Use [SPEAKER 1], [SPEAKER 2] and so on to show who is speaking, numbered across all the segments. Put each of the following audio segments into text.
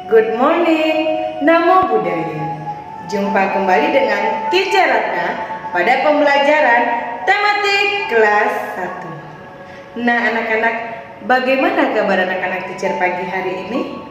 [SPEAKER 1] Good morning, Namo Buddhaya. Jumpa kembali dengan Teacher Ratna pada pembelajaran tematik kelas 1. Nah anak-anak, bagaimana kabar anak-anak teacher pagi hari ini?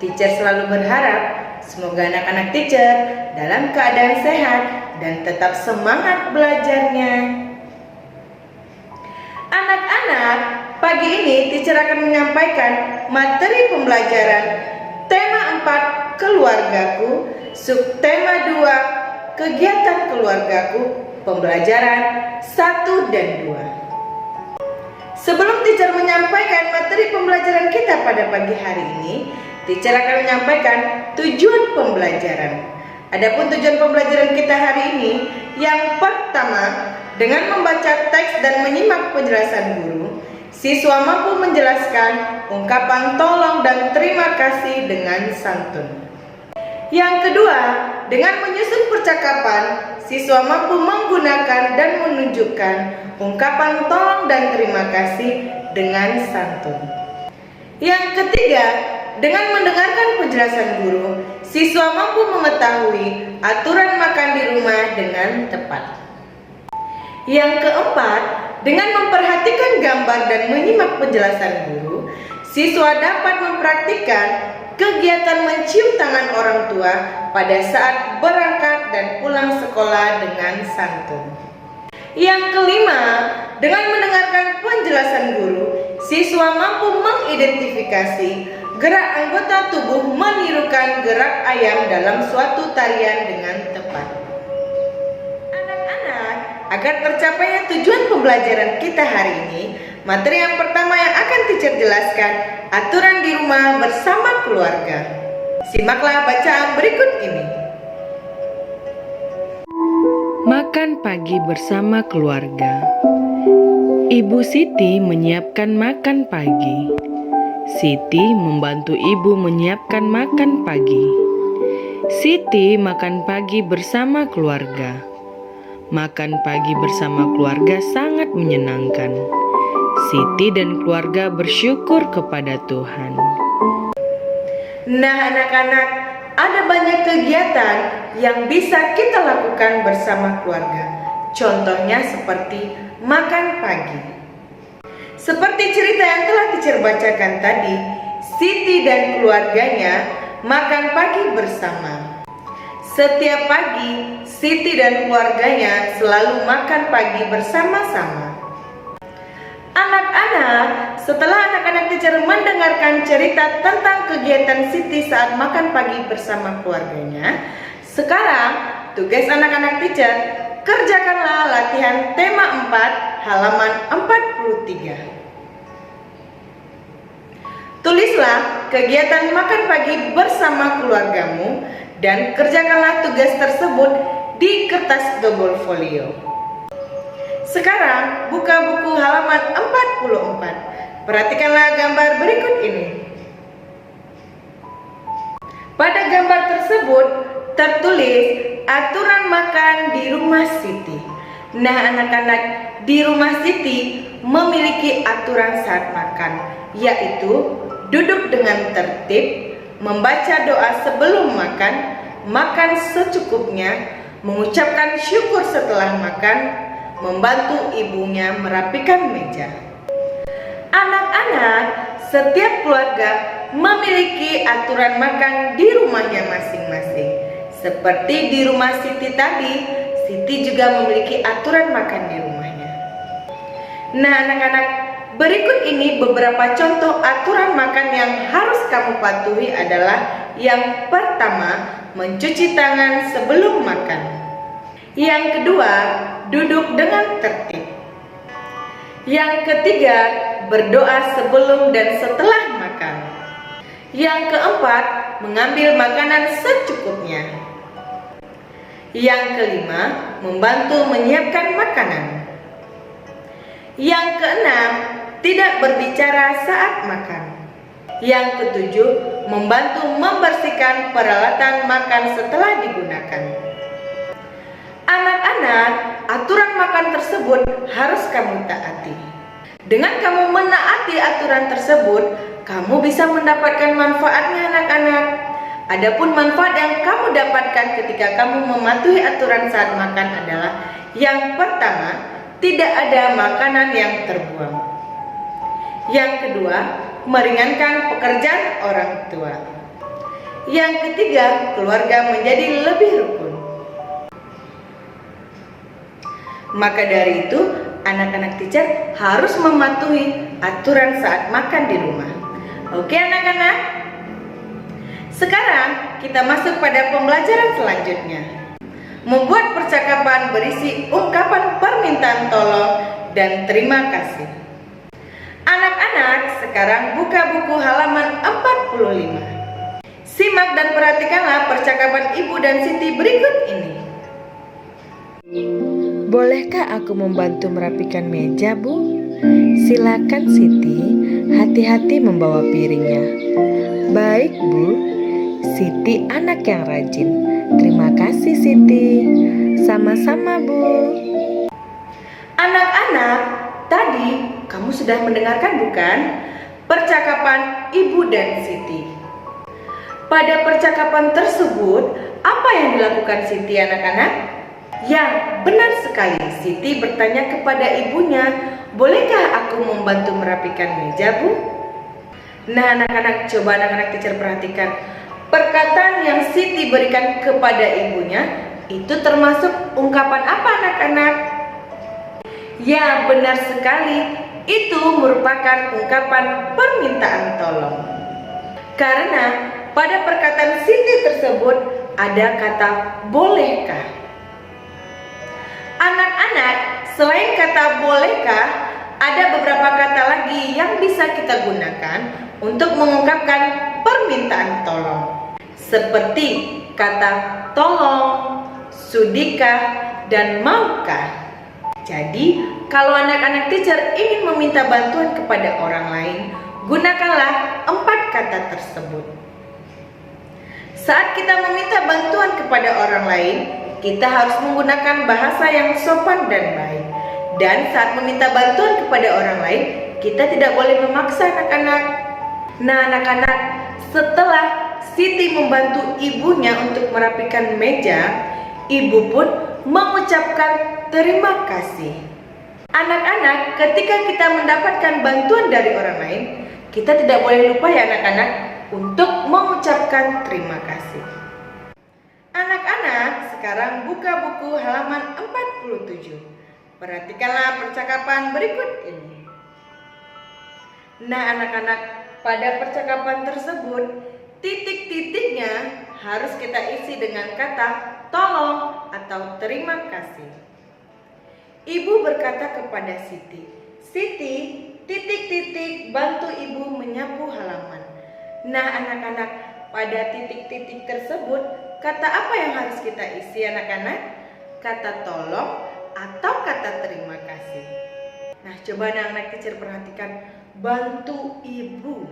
[SPEAKER 1] Teacher selalu berharap semoga anak-anak teacher dalam keadaan sehat dan tetap semangat belajarnya. Anak-anak, pagi ini teacher akan menyampaikan materi pembelajaran tema 4 keluargaku, subtema 2 kegiatan keluargaku, pembelajaran 1 dan 2. Sebelum teacher menyampaikan materi pembelajaran kita pada pagi hari ini, teacher akan menyampaikan tujuan pembelajaran. Adapun tujuan pembelajaran kita hari ini, yang pertama, dengan membaca teks dan menyimak penjelasan guru, siswa mampu menjelaskan ungkapan tolong dan terima kasih dengan santun. Yang kedua, dengan menyusun percakapan, siswa mampu menggunakan dan menunjukkan ungkapan tolong dan terima kasih dengan santun. Yang ketiga, dengan mendengarkan penjelasan guru, siswa mampu mengetahui aturan makan di rumah dengan tepat. Yang keempat, dengan memperhatikan gambar dan menyimak penjelasan guru, siswa dapat mempraktikkan kegiatan mencium tangan orang tua pada saat berangkat dan pulang sekolah dengan santun. Yang kelima, dengan mendengarkan penjelasan guru, siswa mampu mengidentifikasi gerak anggota tubuh menirukan gerak ayam dalam suatu tarian dengan tepat. Anak-anak, agar tercapainya tujuan pembelajaran kita hari ini, materi yang pertama yang akan teacher jelaskan, aturan di rumah bersama keluarga. Simaklah bacaan berikut ini.
[SPEAKER 2] Makan pagi bersama keluarga. Ibu Siti menyiapkan makan pagi. Siti membantu ibu menyiapkan makan pagi. Siti makan pagi bersama keluarga. Makan pagi bersama keluarga sangat menyenangkan. Siti dan keluarga bersyukur kepada Tuhan.
[SPEAKER 1] Nah anak-anak, ada banyak kegiatan yang bisa kita lakukan bersama keluarga. Contohnya seperti makan pagi. Seperti cerita yang telah teacher bacakan tadi, Siti dan keluarganya makan pagi bersama. Setiap pagi, Siti dan keluarganya selalu makan pagi bersama-sama. Anak-anak, setelah anak-anak teacher mendengarkan cerita tentang kegiatan Siti saat makan pagi bersama keluarganya, sekarang tugas anak-anak teacher, kerjakanlah latihan tema 4 halaman 43. Tulislah kegiatan makan pagi bersama keluargamu dan kerjakanlah tugas tersebut di kertas double folio. Sekarang buka buku halaman 44. Perhatikanlah gambar berikut ini. Pada gambar tersebut tertulis aturan makan di rumah Siti. Nah anak-anak, di rumah Siti memiliki aturan saat makan, yaitu duduk dengan tertib, membaca doa sebelum makan, makan secukupnya, mengucapkan syukur setelah makan, membantu ibunya merapikan meja. Anak-anak, setiap keluarga memiliki aturan makan di rumahnya masing-masing. Seperti di rumah Siti tadi, Siti juga memiliki aturan makan di rumahnya. Nah anak-anak, berikut ini beberapa contoh aturan makan yang harus kamu patuhi adalah: yang pertama, mencuci tangan sebelum makan. Yang kedua, duduk dengan tertib. Yang ketiga, berdoa sebelum dan setelah makan. Yang keempat, mengambil makanan secukupnya. Yang kelima, membantu menyiapkan makanan. Yang keenam, tidak berbicara saat makan. Yang ketujuh, membantu membersihkan peralatan makan setelah digunakan. Anak-anak, aturan makan tersebut harus kamu taati. Dengan kamu menaati aturan tersebut, kamu bisa mendapatkan manfaatnya anak-anak. Adapun manfaat yang kamu dapatkan ketika kamu mematuhi aturan saat makan adalah yang pertama, tidak ada makanan yang terbuang. Yang kedua, meringankan pekerjaan orang tua. Yang ketiga, keluarga menjadi lebih rukun. Maka dari itu, anak-anak teacher harus mematuhi aturan saat makan di rumah. Oke anak-anak? Sekarang kita masuk pada pembelajaran selanjutnya. Membuat percakapan berisi ungkapan permintaan tolong dan terima kasih. Anak-anak, sekarang buka buku halaman 45. Simak dan perhatikanlah percakapan Ibu dan Siti berikut ini.
[SPEAKER 2] Bolehkah aku membantu merapikan meja, Bu? Silakan, Siti. Hati-hati membawa piringnya. Baik, Bu. Siti anak yang rajin. Terima kasih, Siti. Sama-sama, Bu.
[SPEAKER 1] Anak-anak, tadi kamu sudah mendengarkan bukan? Percakapan Ibu dan Siti. Pada percakapan tersebut, apa yang dilakukan Siti anak-anak? Ya, benar sekali. Siti bertanya kepada ibunya, bolehkah aku membantu merapikan meja, Bu? Nah, anak-anak, coba anak-anak teacher perhatikan. Perkataan yang Siti berikan kepada ibunya, itu termasuk ungkapan apa anak-anak? Ya, benar sekali. Itu merupakan ungkapan permintaan tolong. Karena pada perkataan Siti tersebut ada kata bolehkah. Anak-anak, selain kata bolehkah, ada beberapa kata lagi yang bisa kita gunakan untuk mengungkapkan permintaan tolong. Seperti kata tolong, sudikah, dan maukah. Jadi, kalau anak-anak teacher ingin meminta bantuan kepada orang lain, gunakanlah 4 kata tersebut. Saat kita meminta bantuan kepada orang lain, kita harus menggunakan bahasa yang sopan dan baik. Dan saat meminta bantuan kepada orang lain, kita tidak boleh memaksa anak-anak. Nah anak-anak, setelah Siti membantu ibunya untuk merapikan meja, ibu pun mengucapkan terima kasih. Anak-anak, ketika kita mendapatkan bantuan dari orang lain, kita tidak boleh lupa ya anak-anak untuk mengucapkan terima kasih. Anak-anak, sekarang buka buku halaman 47. Perhatikanlah percakapan berikut ini. Nah anak-anak, pada percakapan tersebut, titik-titiknya harus kita isi dengan kata tolong atau terima kasih. Ibu berkata kepada Siti, Siti, titik-titik bantu ibu menyapu halaman. Nah anak-anak, pada titik-titik tersebut, kata apa yang harus kita isi anak-anak? Kata tolong atau kata terima kasih. Nah coba anak-anak teacher perhatikan, bantu ibu.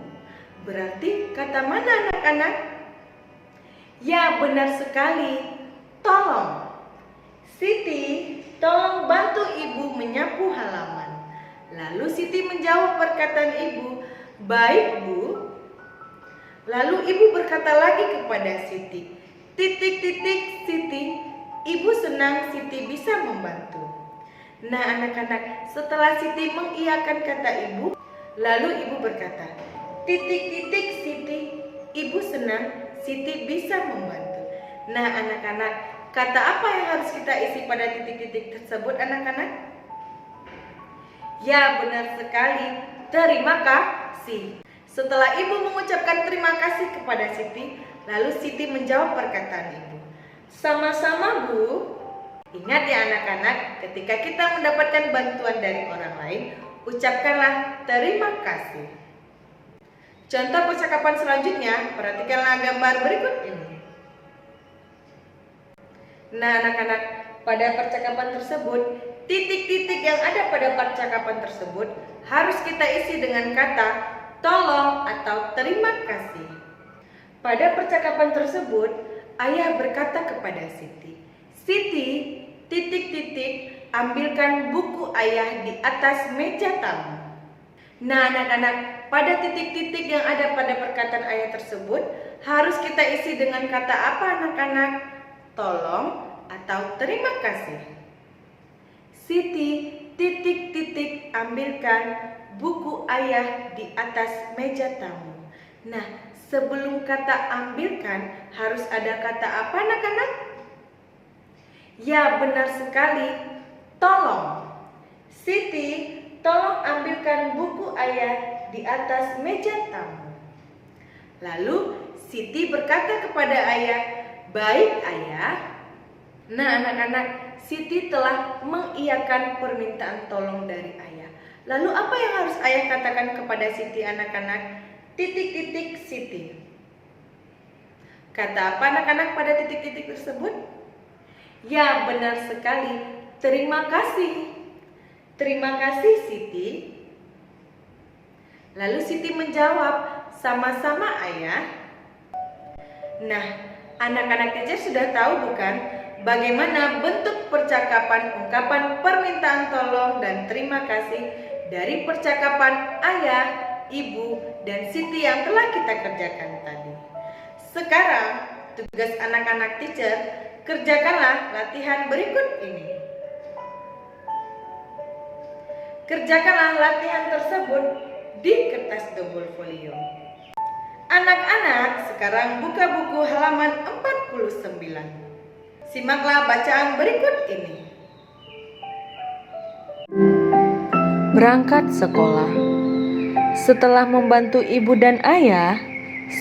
[SPEAKER 1] Berarti kata mana anak-anak? Ya benar sekali, tolong. Siti, tolong bantu ibu menyapu halaman. Lalu Siti menjawab perkataan ibu, baik Bu. Lalu ibu berkata lagi kepada Siti, titik-titik Siti, ibu senang Siti bisa membantu. Nah anak-anak, setelah Siti mengiyakan kata ibu, lalu ibu berkata, titik-titik Siti, ibu senang Siti bisa membantu. Nah anak-anak, kata apa yang harus kita isi pada titik-titik tersebut anak-anak? Ya benar sekali, terima kasih. Setelah ibu mengucapkan terima kasih kepada Siti, lalu Siti menjawab perkataan ibu, sama-sama Bu. Ingat ya anak-anak, ketika kita mendapatkan bantuan dari orang lain, ucapkanlah terima kasih. Contoh percakapan selanjutnya, perhatikanlah gambar berikut ini. Nah anak-anak, pada percakapan tersebut, titik-titik yang ada pada percakapan tersebut harus kita isi dengan kata tolong atau terima kasih. Pada percakapan tersebut, ayah berkata kepada Siti, Siti, titik-titik, ambilkan buku ayah di atas meja tamu. Nah, anak-anak, pada titik-titik yang ada pada perkataan ayat tersebut harus kita isi dengan kata apa, anak-anak? Tolong atau terima kasih. Siti titik-titik ambilkan buku ayah di atas meja tamu. Nah, sebelum kata ambilkan harus ada kata apa, anak-anak? Ya, benar sekali. Tolong. Siti, tolong ambilkan buku ayah di atas meja tamu. Lalu Siti berkata kepada ayah, "Baik, ayah." Nah, anak-anak, Siti telah mengiyakan permintaan tolong dari ayah. Lalu apa yang harus ayah katakan kepada Siti, anak-anak? Titik-titik Siti. Kata apa, anak-anak, pada titik-titik tersebut? Ya, benar sekali. Terima kasih. Terima kasih, Siti. Lalu Siti menjawab, "Sama-sama, ayah." Nah, anak-anak teacher sudah tahu bukan bagaimana bentuk percakapan ungkapan permintaan tolong dan terima kasih dari percakapan ayah, ibu, dan Siti yang telah kita kerjakan tadi. Sekarang, tugas anak-anak teacher, kerjakanlah latihan berikut ini. Kerjakanlah latihan tersebut di kertas double folio. Anak-anak sekarang buka buku halaman 49. Simaklah bacaan berikut ini.
[SPEAKER 2] Berangkat sekolah. Setelah membantu ibu dan ayah,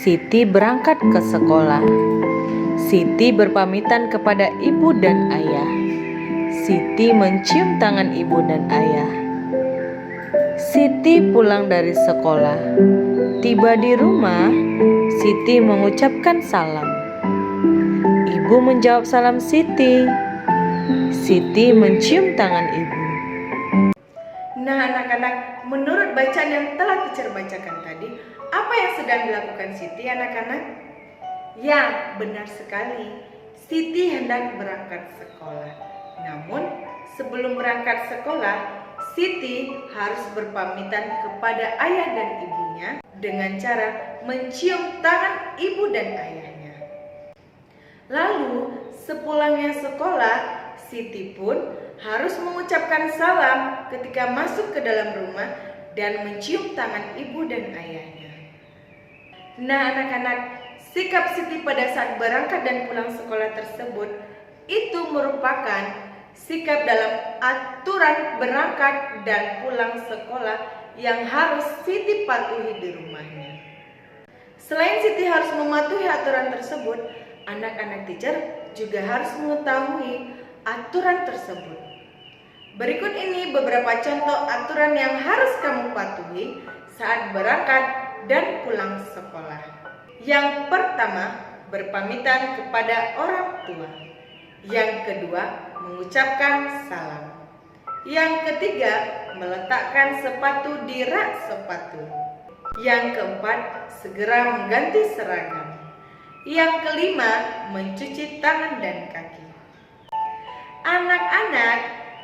[SPEAKER 2] Siti berangkat ke sekolah. Siti berpamitan kepada ibu dan ayah. Siti mencium tangan ibu dan ayah. Siti pulang dari sekolah. Tiba di rumah, Siti mengucapkan salam. Ibu menjawab salam Siti. Siti mencium tangan ibu.
[SPEAKER 1] Nah, anak-anak, menurut bacaan yang telah teacher bacakan tadi, apa yang sedang dilakukan Siti, anak-anak? Ya, benar sekali. Siti hendak berangkat sekolah. Namun, sebelum berangkat sekolah, Siti harus berpamitan kepada ayah dan ibunya dengan cara mencium tangan ibu dan ayahnya. Lalu, sepulangnya sekolah, Siti pun harus mengucapkan salam ketika masuk ke dalam rumah dan mencium tangan ibu dan ayahnya. Nah, anak-anak, sikap Siti pada saat berangkat dan pulang sekolah tersebut itu merupakan sikap dalam aturan berangkat dan pulang sekolah yang harus Siti patuhi di rumahnya. Selain Siti harus mematuhi aturan tersebut, anak-anak teacher juga harus mengetahui aturan tersebut. Berikut ini beberapa contoh aturan yang harus kamu patuhi saat berangkat dan pulang sekolah. Yang pertama, berpamitan kepada orang tua. Yang kedua, mengucapkan salam. Yang ketiga, meletakkan sepatu di rak sepatu. Yang keempat, segera mengganti seragam. Yang kelima, mencuci tangan dan kaki. Anak-anak,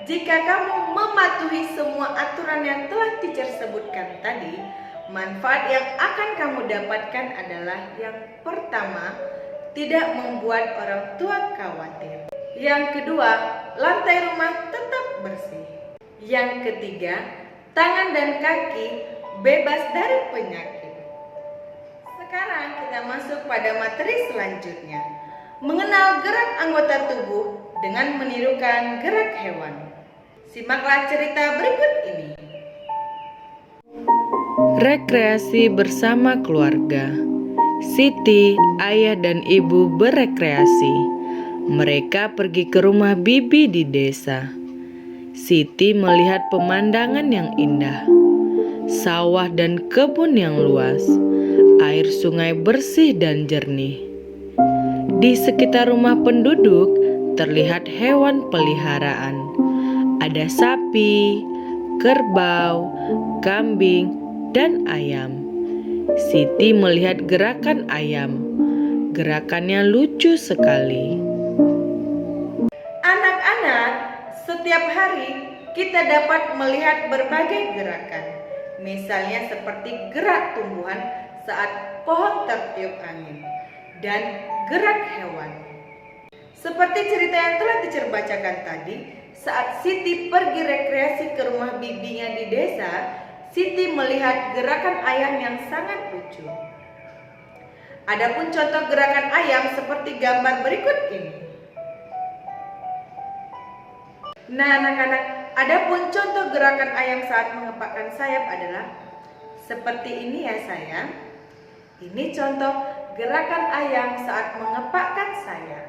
[SPEAKER 1] jika kamu mematuhi semua aturan yang telah teacher sebutkan tadi, manfaat yang akan kamu dapatkan adalah yang pertama, tidak membuat orang tua khawatir. Yang kedua, lantai rumah tetap bersih. Yang ketiga, tangan dan kaki bebas dari penyakit. Sekarang kita masuk pada materi selanjutnya. Mengenal gerak anggota tubuh dengan menirukan gerak hewan. Simaklah cerita berikut ini.
[SPEAKER 2] Rekreasi bersama keluarga. Siti, ayah dan ibu berekreasi. Mereka pergi ke rumah bibi di desa. Siti melihat pemandangan yang indah. Sawah dan kebun yang luas. Air sungai bersih dan jernih. Di sekitar rumah penduduk terlihat hewan peliharaan. Ada sapi, kerbau, kambing, dan ayam. Siti melihat gerakan ayam. Gerakannya lucu sekali.
[SPEAKER 1] Anak-anak, setiap hari kita dapat melihat berbagai gerakan. Misalnya seperti gerak tumbuhan saat pohon tertiup angin dan gerak hewan. Seperti cerita yang telah teacher bacakan tadi, saat Siti pergi rekreasi ke rumah bibinya di desa, Siti melihat gerakan ayam yang sangat lucu. Adapun contoh gerakan ayam seperti gambar berikut ini. Nah anak-anak, adapun contoh gerakan ayam saat mengepakkan sayap adalah seperti ini ya sayang. Ini contoh gerakan ayam saat mengepakkan sayap.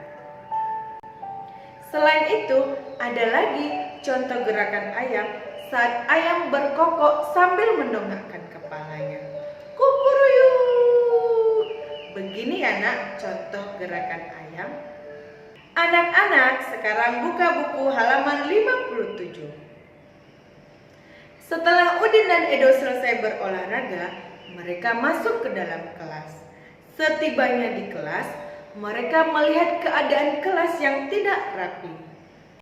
[SPEAKER 1] Selain itu, ada lagi contoh gerakan ayam saat ayam berkokok sambil mendongakkan kepalanya. Kukuruyuk. Begini ya nak contoh gerakan ayam. Anak-anak sekarang buka buku halaman 57. Setelah Udin dan Edo selesai berolahraga, mereka masuk ke dalam kelas. Setibanya di kelas, mereka melihat keadaan kelas yang tidak rapi.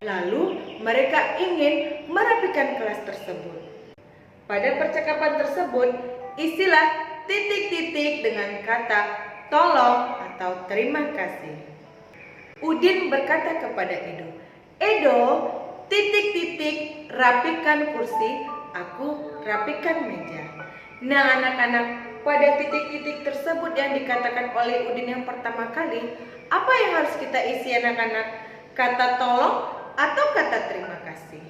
[SPEAKER 1] Lalu mereka ingin merapikan kelas tersebut. Pada percakapan tersebut, istilah titik-titik dengan kata tolong atau terima kasih. Udin berkata kepada Edo, "Edo, titik-titik rapikan kursi, aku rapikan meja." Nah anak-anak, pada titik-titik tersebut yang dikatakan oleh Udin yang pertama kali, apa yang harus kita isi anak-anak? Kata tolong atau kata terima kasih?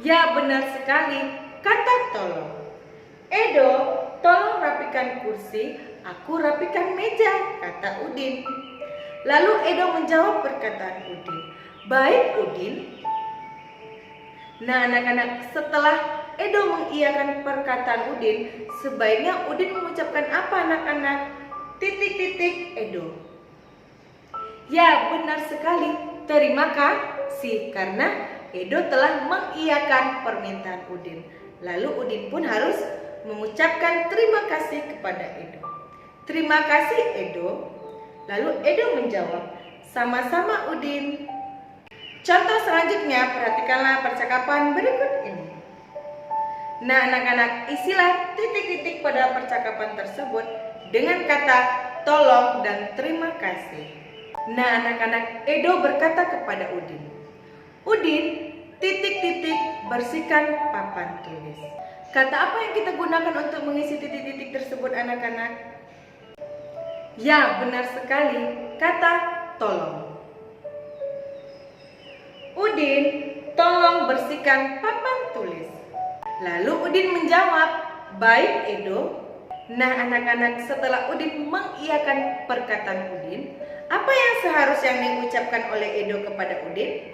[SPEAKER 1] Ya benar sekali, kata tolong. Edo, tolong rapikan kursi, aku rapikan meja, kata Udin. Lalu Edo menjawab perkataan Udin. Baik Udin. Nah anak-anak, setelah Edo mengiyakan perkataan Udin, sebaiknya Udin mengucapkan apa anak-anak? Titik-titik Edo. Ya benar sekali, terima kasih karena Edo telah mengiyakan permintaan Udin. Lalu Udin pun harus mengucapkan terima kasih kepada Edo. Terima kasih Edo. Lalu Edo menjawab, sama-sama Udin. Contoh selanjutnya, perhatikanlah percakapan berikut ini. Nah anak-anak, isilah titik-titik pada percakapan tersebut dengan kata tolong dan terima kasih. Nah anak-anak, Edo berkata kepada Udin, Udin, titik-titik bersihkan papan tulis. Kata apa yang kita gunakan untuk mengisi titik-titik tersebut anak-anak? Ya benar sekali, kata tolong. Udin, tolong bersihkan papan tulis. Lalu Udin menjawab, baik Edo. Nah anak-anak, setelah Udin mengiyakan perkataan Udin, apa yang seharusnya diucapkan oleh Edo kepada Udin?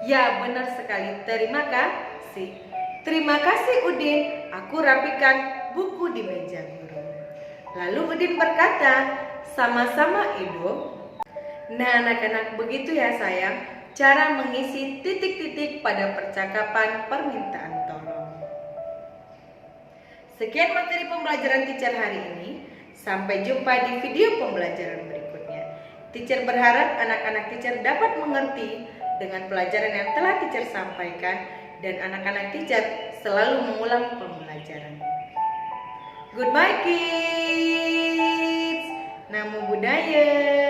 [SPEAKER 1] Ya benar sekali, terima kasih. Terima kasih Udin, aku rapikan buku di meja guru. Lalu Udin berkata, sama-sama Edo. Nah anak-anak, begitu ya sayang, cara mengisi titik-titik pada percakapan permintaan tolong. Sekian materi pembelajaran teacher hari ini. Sampai jumpa di video pembelajaran berikutnya. Teacher berharap anak-anak teacher dapat mengerti dengan pelajaran yang telah teacher sampaikan dan anak-anak teacher selalu mengulang pembelajaran. Goodbye kids. Namo Buddhaya.